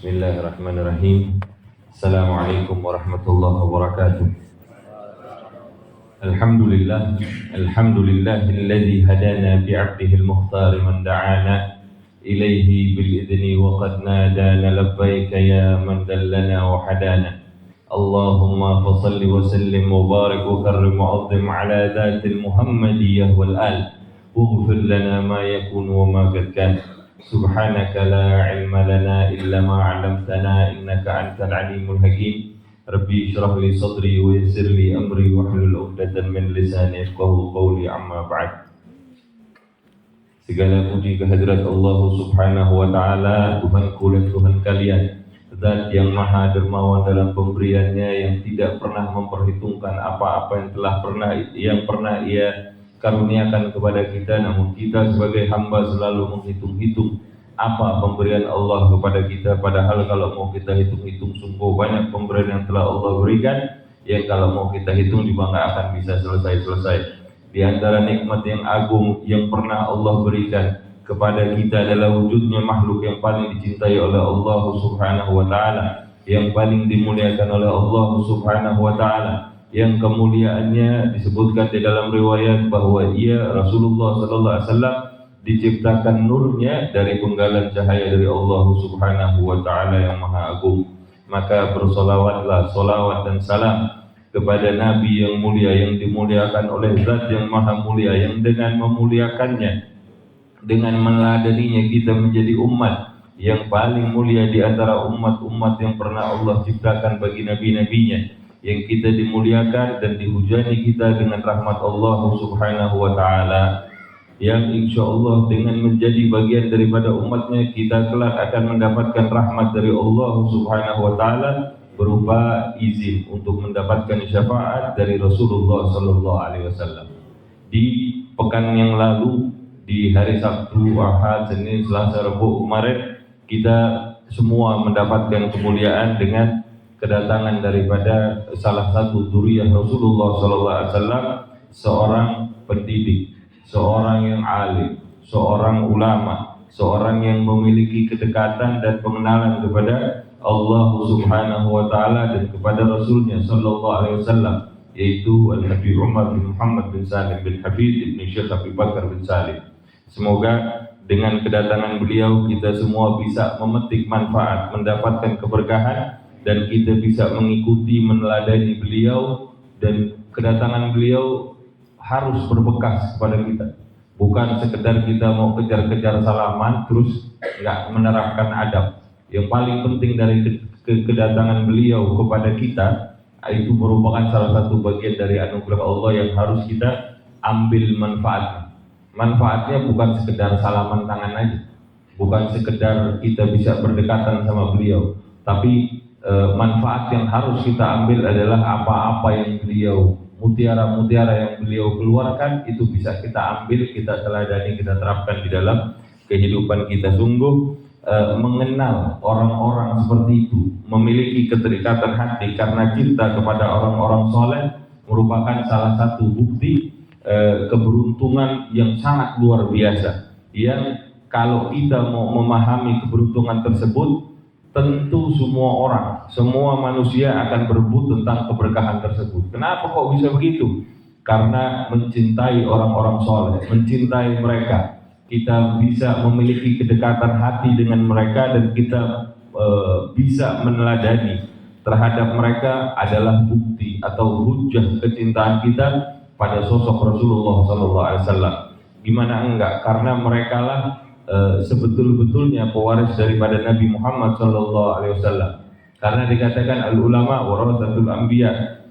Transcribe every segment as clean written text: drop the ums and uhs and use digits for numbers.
Bismillahirrahmanirrahim. Assalamualaikum warahmatullahi wabarakatuh. Alhamdulillahilladzi hadana bi'abdihil mukhtar man da'ana ilaihi bil idni wa qad nadana labbaika ya man dallana wa hadana. Allahumma fasalli wa sallim wa barik wa karrim wa azim ala dhatil muhammadiyah wal al. Waghfir lana ma yakun wa ma qad kan. Subhanaka la ilma lana illa ma 'allamtana innaka antal alimul hakim. Rabbi shrah li sadri wa yassir li amri wahlul 'uqdatam min lisani yafqahu qawli amma ba'd. Segala puji kehadirat Allah Subhanahu wa taala, Tuhanku dan Tuhan kalian, Zat yang maha dermawan dalam pemberiannya, yang tidak pernah memperhitungkan apa-apa yang pernah Ia karuniakan kepada kita, namun kita sebagai hamba selalu menghitung-hitung apa pemberian Allah kepada kita. Padahal kalau mau kita hitung-hitung, sungguh banyak pemberian yang telah Allah berikan, yang kalau mau kita hitung juga nggak akan bisa selesai-selesai. Di antara nikmat yang agung yang pernah Allah berikan kepada kita adalah wujudnya makhluk yang paling dicintai oleh Allah Subhanahu wa taala, yang paling dimuliakan oleh Allah Subhanahu wa taala, yang kemuliaannya disebutkan di dalam riwayat bahwa ia Rasulullah sallallahu alaihi wasallam diciptakan nurnya dari penggalan cahaya dari Allah Subhanahu wa taala yang maha agung. Maka bersolawatlah, solawat dan salam kepada Nabi yang mulia, yang dimuliakan oleh Zat yang maha mulia, yang dengan memuliakannya, dengan meneladaninya kita menjadi umat yang paling mulia di antara umat-umat yang pernah Allah ciptakan bagi nabi-nabinya, yang kita dimuliakan dan dihujani kita dengan rahmat Allah Subhanahu wa taala, yang insya Allah dengan menjadi bagian daripada umatnya kita kelak akan mendapatkan rahmat dari Allah Subhanahu wa taala berupa izin untuk mendapatkan syafaat dari Rasulullah sallallahu alaihi wasallam. Di pekan yang lalu, di hari Sabtu, Ahad, Senin, Selasa, Rabu kemarin, kita semua mendapatkan kemuliaan dengan kedatangan daripada salah satu dzurriyyah Rasulullah SAW, seorang pendidik, seorang yang alim, seorang ulama, seorang yang memiliki kedekatan dan pengenalan kepada Allah Subhanahu wa taala dan kepada Rasulnya sallallahu alaihi wasallam, yaitu Nabi Umar bin Muhammad bin Salim bin Hafid bin Syekh Abi Bakar bin Salim. Semoga dengan kedatangan beliau kita semua bisa memetik manfaat, mendapatkan keberkahan, dan kita bisa mengikuti, meneladani beliau, dan kedatangan beliau harus berbekas kepada kita. Bukan sekedar kita mau kejar-kejar salaman terus nggak menerapkan adab. Yang paling penting dari kedatangan beliau kepada kita itu merupakan salah satu bagian dari anugerah Allah yang harus kita ambil manfaatnya. Manfaatnya bukan sekedar salaman tangan aja, bukan sekedar kita bisa berdekatan sama beliau, tapi manfaat yang harus kita ambil adalah apa-apa yang beliau, mutiara-mutiara yang beliau keluarkan itu bisa kita ambil, kita teladani, kita terapkan di dalam kehidupan kita. Sungguh mengenal orang-orang seperti itu, memiliki keterikatan hati karena cinta kepada orang-orang soleh merupakan salah satu bukti keberuntungan yang sangat luar biasa, yang kalau kita mau memahami keberuntungan tersebut, tentu semua orang, semua manusia akan berebut tentang keberkahan tersebut. Kenapa kok bisa begitu? Karena mencintai orang-orang soleh, mencintai mereka, kita bisa memiliki kedekatan hati dengan mereka, dan kita bisa meneladani terhadap mereka adalah bukti atau hujjah kecintaan kita pada sosok Rasulullah SAW. Gimana enggak? Karena mereka lah sebetul-betulnya pewaris daripada Nabi Muhammad SAW. Karena dikatakan al ulama warasatul anbiya,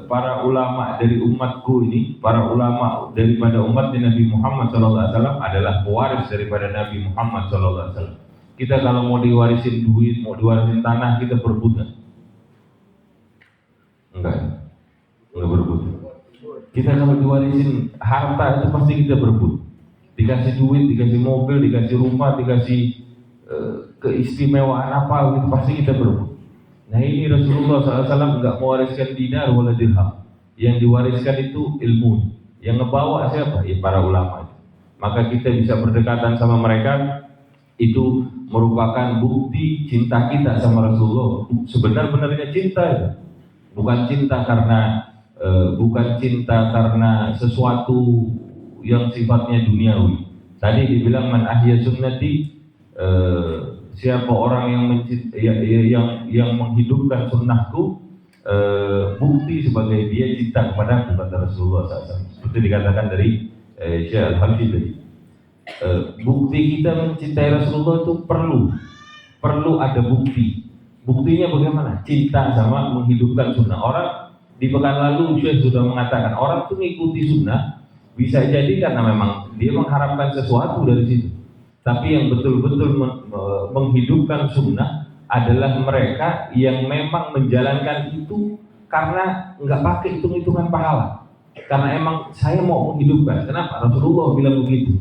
para ulama dari umatku ini, para ulama daripada umatnya Nabi Muhammad SAW adalah pewaris daripada Nabi Muhammad SAW. Kita kalau mau diwarisin duit, mau diwarisin tanah, kita berebut enggak berebut. Kita kalau diwarisin harta itu pasti kita berebut. Dikasih duit, dikasih mobil, dikasih rumah, dikasih keistimewaan apa, gitu, pasti kita berebut. Nah ini Rasulullah SAW enggak mewariskan dinar wala dirham. Yang diwariskan itu ilmu. Yang ngebawa siapa? Ya para ulama. Maka kita bisa berdekatan sama mereka, itu merupakan bukti cinta kita sama Rasulullah. Sebenar-benarnya cinta ya. Bukan cinta karena sesuatu yang sifatnya duniawi. Tadi dibilang man ahya sunnati, siapa orang yang menghidupkan sunnahku, bukti sebagai dia cinta kepada aku, kata Rasulullah SAW. Seperti dikatakan dari Syekh Al-Habsyi tadi. Bukti kita mencintai Rasulullah itu perlu ada bukti. Buktinya bagaimana? Cinta sama menghidupkan sunnah. Orang di pekan lalu Syekh sudah mengatakan orang itu mengikuti sunnah bisa jadi karena memang dia mengharapkan sesuatu dari situ. Tapi yang betul-betul menghidupkan sunnah adalah mereka yang memang menjalankan itu karena nggak pakai hitung-hitungan pahala. Karena emang saya mau menghidupkan. Kenapa? Rasulullah bilang begitu.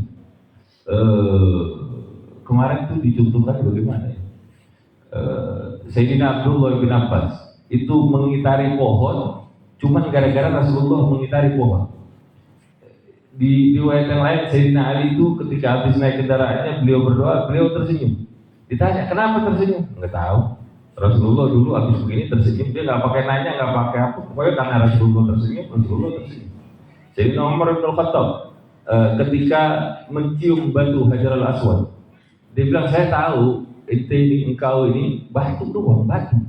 Kemarin itu dicontohkan bagaimana ya? Sayyidina Abdullah bin Abbas itu mengitari pohon cuman gara-gara Rasulullah mengitari pohon. Di riwayat yang lain Sayyidina Ali itu ketika habis naik kendaraannya beliau berdoa, beliau tersenyum. Ditanya kenapa tersenyum? Nggak tahu. Rasulullah dulu habis begini tersenyum, dia nggak pakai nanya, nggak pakai apa, pokoknya karena Rasulullah tersenyum. Sayyidina Umar bin Khattab ketika mencium batu Hajar al-Aswad, dia bilang saya tahu engkau ini batu doang, batu,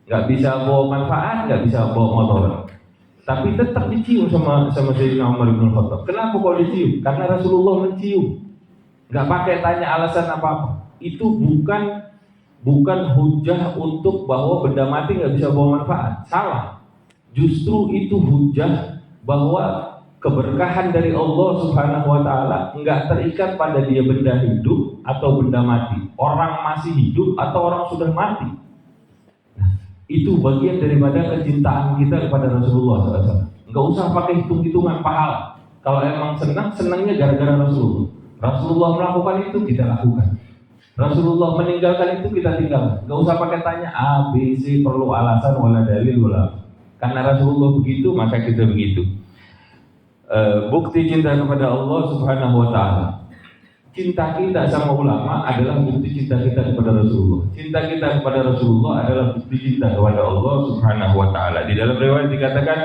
nggak bisa bawa manfaat, nggak bisa bawa motor, tapi tetap dicium sama Sayyidina Umar bin Khattab. Kenapa kok dicium? Karena Rasulullah mencium, nggak pakai tanya alasan apa-apa. Itu bukan hujah untuk bahwa benda mati nggak bisa bawa manfaat. Salah. Justru itu hujah bahwa keberkahan dari Allah Subhanahu wa Ta'ala nggak terikat pada dia benda hidup atau benda mati, orang masih hidup atau orang sudah mati. Nah, itu bagian daripada kecintaan kita kepada Rasulullah SAW. Nggak usah pakai hitung-hitungan pahala. Kalau emang senangnya gara-gara Rasulullah. Rasulullah melakukan itu kita lakukan. Rasulullah meninggalkan itu kita tinggalkan. Nggak usah pakai tanya A, B, C, perlu alasan wala dalil wala. Karena Rasulullah begitu maka kita begitu. Bukti cinta kepada Allah Subhanahu wa Ta'ala. Cinta kita sama ulama adalah bukti cinta kita kepada Rasulullah. Cinta kita kepada Rasulullah adalah bukti cinta kepada Allah Subhanahu wa Ta'ala. Di dalam riwayat dikatakan,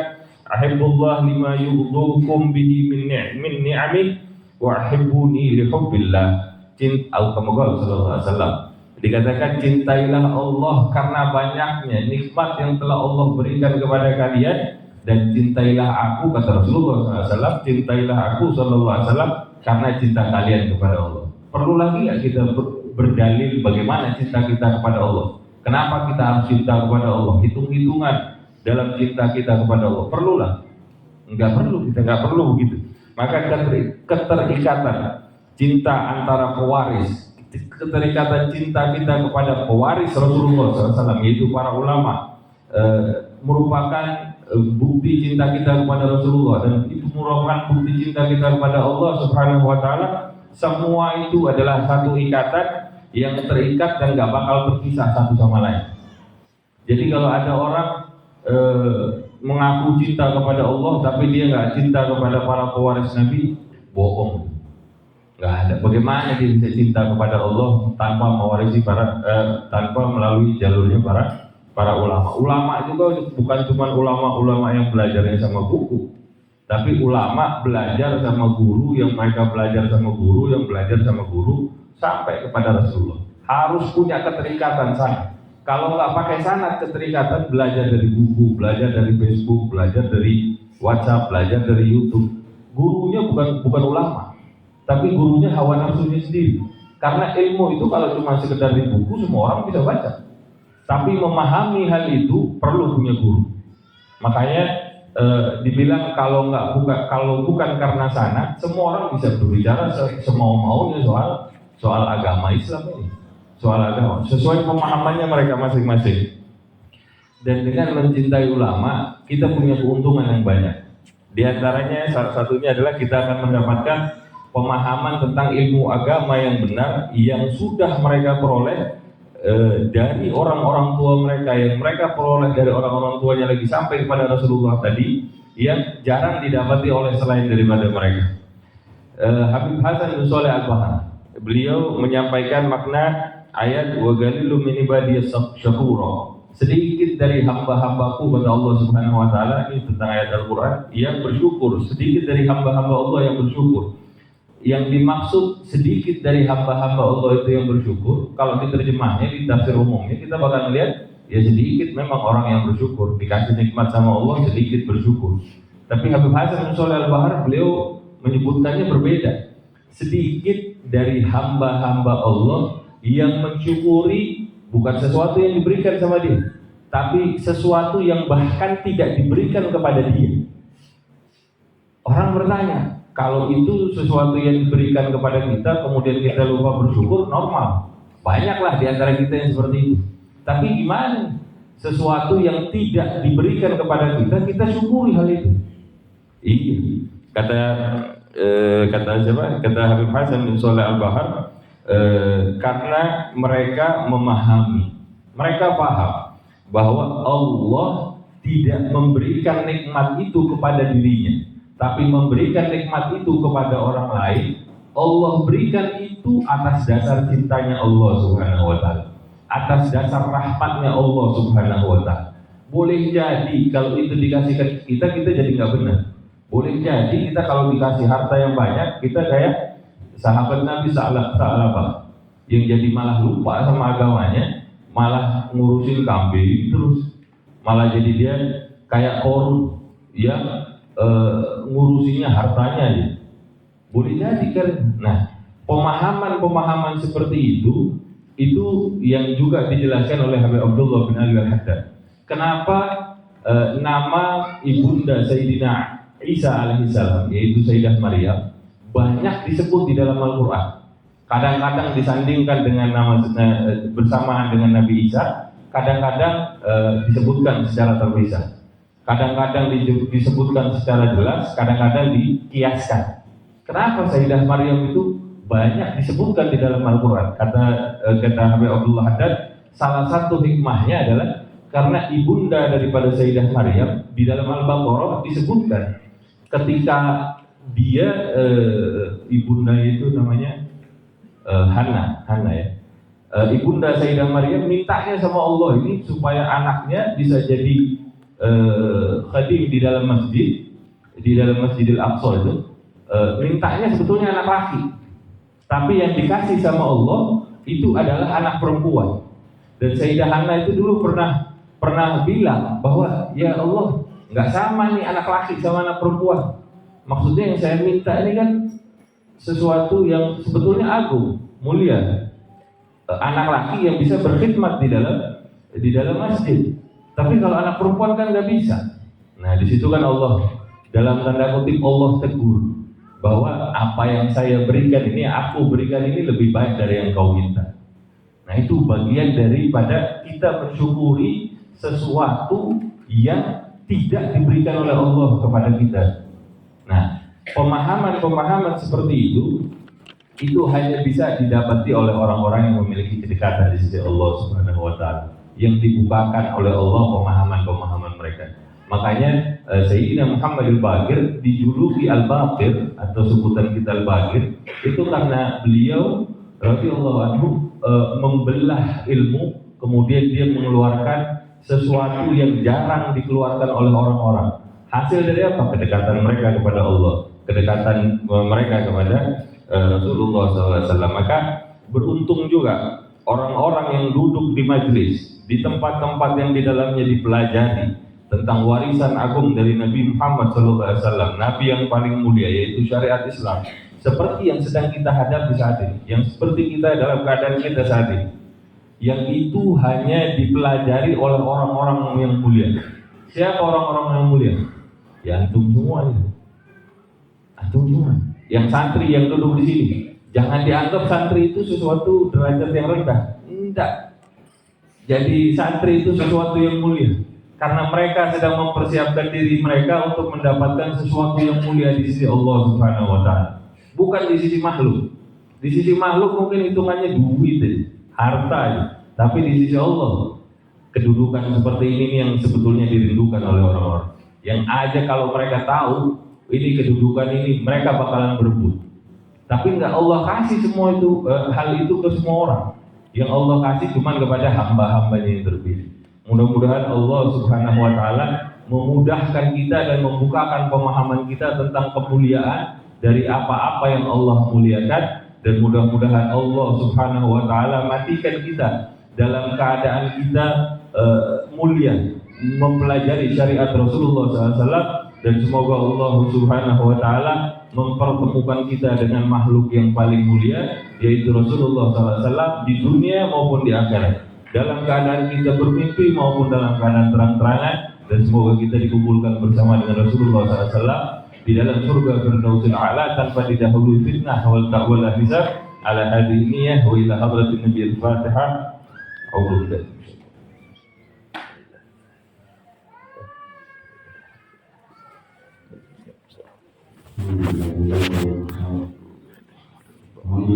ahibbullah lima yughdhukum bihi min ni'amih wa ahibbuni li hubbillah. Cinta sallallahu alaihi wasallam. Dikatakan cintailah Allah karena banyaknya nikmat yang telah Allah berikan kepada kalian, dan cintailah aku, kata Rasulullah SAW, cintailah aku sallallahu alaihi wasallam karena cinta kalian kepada Allah. Perlu lagi nggak kita berdalil bagaimana cinta kita kepada Allah? Kenapa kita harus cinta kepada Allah? Hitung-hitungan dalam cinta kita kepada Allah perlulah? Nggak perlu begitu. Maka keterikatan cinta antara pewaris, keterikatan cinta kita kepada pewaris Rasulullah SAW, yaitu para ulama, merupakan bukti cinta kita kepada Rasulullah, dan itu merupakan bukti cinta kita kepada Allah Subhanahu wa Ta'ala. Semua itu adalah satu ikatan yang terikat dan gak bakal berpisah satu sama lain. Jadi kalau ada orang mengaku cinta kepada Allah tapi dia gak cinta kepada para pewaris Nabi, bohong. Gak ada. Bagaimana dia bisa cinta kepada Allah tanpa mewarisi tanpa melalui jalurnya para ulama. Ulama juga bukan cuma ulama-ulama yang belajarnya sama buku, tapi ulama belajar sama guru, yang mereka belajar sama guru, yang belajar sama guru sampai kepada Rasulullah. Harus punya keterikatan sana. Kalau nggak pakai sanad keterikatan, belajar dari buku, belajar dari Facebook, belajar dari WhatsApp, belajar dari YouTube. Gurunya bukan ulama, tapi gurunya hawa nafsunya sendiri. Karena ilmu itu kalau cuma sekedar di buku semua orang bisa baca. Tapi memahami hal itu perlu punya guru. Makanya dibilang kalau bukan karena sanad, semua orang bisa berbicara semau-maunya soal agama Islam ini, soal agama sesuai pemahamannya mereka masing-masing. Dan dengan mencintai ulama, kita punya keuntungan yang banyak. Di antaranya salah satunya adalah kita akan mendapatkan pemahaman tentang ilmu agama yang benar yang sudah mereka peroleh dari orang-orang tua mereka, yang mereka peroleh dari orang-orang tuanya lagi sampai kepada Rasulullah tadi, yang jarang didapati oleh selain daripada mereka. Habib Hasan bin Shalih Al-Bahar, beliau menyampaikan makna ayat wa qalilun min ibadiyas syakura. Sedikit dari hamba-hambaku kata Allah Subhanahu wa taala, ini tentang ayat Al-Qur'an yang bersyukur. Sedikit dari hamba-hamba Allah yang bersyukur. Yang dimaksud sedikit dari hamba-hamba Allah itu yang bersyukur, kalau diterjemahnya di tafsir umumnya kita bakal melihat ya sedikit memang orang yang bersyukur, dikasih nikmat sama Allah sedikit bersyukur. Tapi Habib Hasan bin Shalih Al-Bahar beliau menyebutkannya berbeda. Sedikit dari hamba-hamba Allah yang mensyukuri bukan sesuatu yang diberikan sama dia, tapi sesuatu yang bahkan tidak diberikan kepada dia. Orang bertanya, kalau itu sesuatu yang diberikan kepada kita, kemudian kita lupa bersyukur, normal. Banyaklah di antara kita yang seperti itu. Tapi gimana? Sesuatu yang tidak diberikan kepada kita, kita syukuri hal itu. Iya, kata siapa? Kata Habib Hasan bin Shalih Al-Bahar, karena mereka memahami, mereka paham bahwa Allah tidak memberikan nikmat itu kepada dirinya, tapi memberikan nikmat itu kepada orang lain. Allah berikan itu atas dasar cintanya Allah Subhanahu wa taala, atas dasar rahmatnya Allah Subhanahu wa taala. Boleh jadi kalau itu dikasihkan kita jadi nggak benar. Boleh jadi kita kalau dikasih harta yang banyak, kita kayak sahabat Nabi Sa'labah yang jadi malah lupa sama agamanya, malah ngurusin kambing terus, malah jadi dia kayak korun yang ngurusinnya hartanya aja. Boleh jadi kan. Nah, pemahaman seperti itu yang juga dijelaskan oleh Habib Abdullah bin Ali Al-Haddad. Kenapa nama ibunda Sayyidina Isa alaihissalam, yaitu Sayyidah Maryam, banyak disebut di dalam Al-Quran. Kadang-kadang disandingkan dengan nama bersamaan dengan Nabi Isa, kadang-kadang disebutkan secara terpisah, kadang-kadang disebutkan secara jelas, kadang-kadang dikiaskan. Kenapa Sayyidah Maryam itu banyak disebutkan di dalam Al-Quran? Kata Habib Abdullah Haddad, salah satu hikmahnya adalah karena ibunda daripada Sayyidah Maryam di dalam Al-Baqarah disebutkan ketika dia ibunda itu namanya Hana ya. Ibunda Sayyidah Maryam mintanya sama Allah ini supaya anaknya bisa jadi khadim di dalam Masjidil Aqsa itu. Mintanya sebetulnya anak laki, tapi yang dikasih sama Allah itu adalah anak perempuan. Dan Sayyidah Hana itu dulu pernah bilang bahwa ya Allah, nggak sama nih anak laki sama anak perempuan. Maksudnya yang saya minta ini kan sesuatu yang sebetulnya agung, mulia. Anak laki yang bisa berkhidmat di dalam masjid. Tapi kalau anak perempuan kan nggak bisa. Nah di situ kan Allah dalam tanda kutip Allah tegur bahwa apa yang saya berikan ini, aku berikan ini lebih baik dari yang kau minta. Nah itu bagian daripada kita mensyukuri sesuatu yang tidak diberikan oleh Allah kepada kita. Nah, pemahaman seperti itu hanya bisa didapati oleh orang-orang yang memiliki kedekatan di sisi Allah Subhanahu wa taala, yang dibukakan oleh Allah pemahaman mereka. Makanya Sayyidina Muhammad Al-Baqir dijuluki Al-Baqir atau sebutan kita Al-Baqir itu karena beliau radhiyallahu anhu membelah ilmu, kemudian dia mengeluarkan sesuatu yang jarang dikeluarkan oleh orang-orang. Hasil dari apa? Kedekatan mereka kepada Allah, kedekatan mereka kepada Rasulullah SAW. Maka beruntung juga orang-orang yang duduk di majelis, di tempat-tempat yang di dalamnya dipelajari tentang warisan agung dari Nabi Muhammad SAW, Nabi yang paling mulia, yaitu syariat Islam, seperti yang sedang kita hadapi saat ini, yang seperti kita dalam keadaan kita saat ini, yang itu hanya dipelajari oleh orang-orang yang mulia. Siapa orang-orang yang mulia? Ya antum semua itu. Antum semua. Yang santri yang duduk di sini, jangan dianggap santri itu sesuatu derajat yang rendah. Tidak. Jadi santri itu sesuatu yang mulia, karena mereka sedang mempersiapkan diri mereka untuk mendapatkan sesuatu yang mulia di sisi Allah Subhanahu wa taala. Bukan di sisi makhluk. Di sisi makhluk mungkin hitungannya duit, harta, tapi di sisi Allah kedudukan seperti ini yang sebetulnya dirindukan oleh orang-orang. Yang aja kalau mereka tahu ini kedudukan ini, mereka bakalan berebut. Tapi enggak Allah kasih semua itu hal itu ke semua orang. yang Allah kasih cuma kepada hamba-hambanya yang terpilih. Mudah-mudahan Allah Subhanahu wa taala memudahkan kita dan membukakan pemahaman kita tentang kemuliaan dari apa-apa yang Allah muliakan, dan mudah-mudahan Allah Subhanahu wa taala matikan kita dalam keadaan kita mulia mempelajari syariat Rasulullah SAW, dan semoga Allah Subhanahu wa taala mempertemukan kita dengan makhluk yang paling mulia yaitu Rasulullah SAW di dunia maupun di akhirat, dalam keadaan kita bermimpi maupun dalam keadaan terang-terangan, dan semoga kita dikumpulkan bersama dengan Rasulullah SAW di dalam surga Firdausil A'la tanpa didahului fitnah wal ta'wala hisab. Ala hadhihi niyyah wa ila hadratin nabiyil Fatihah. A'udzu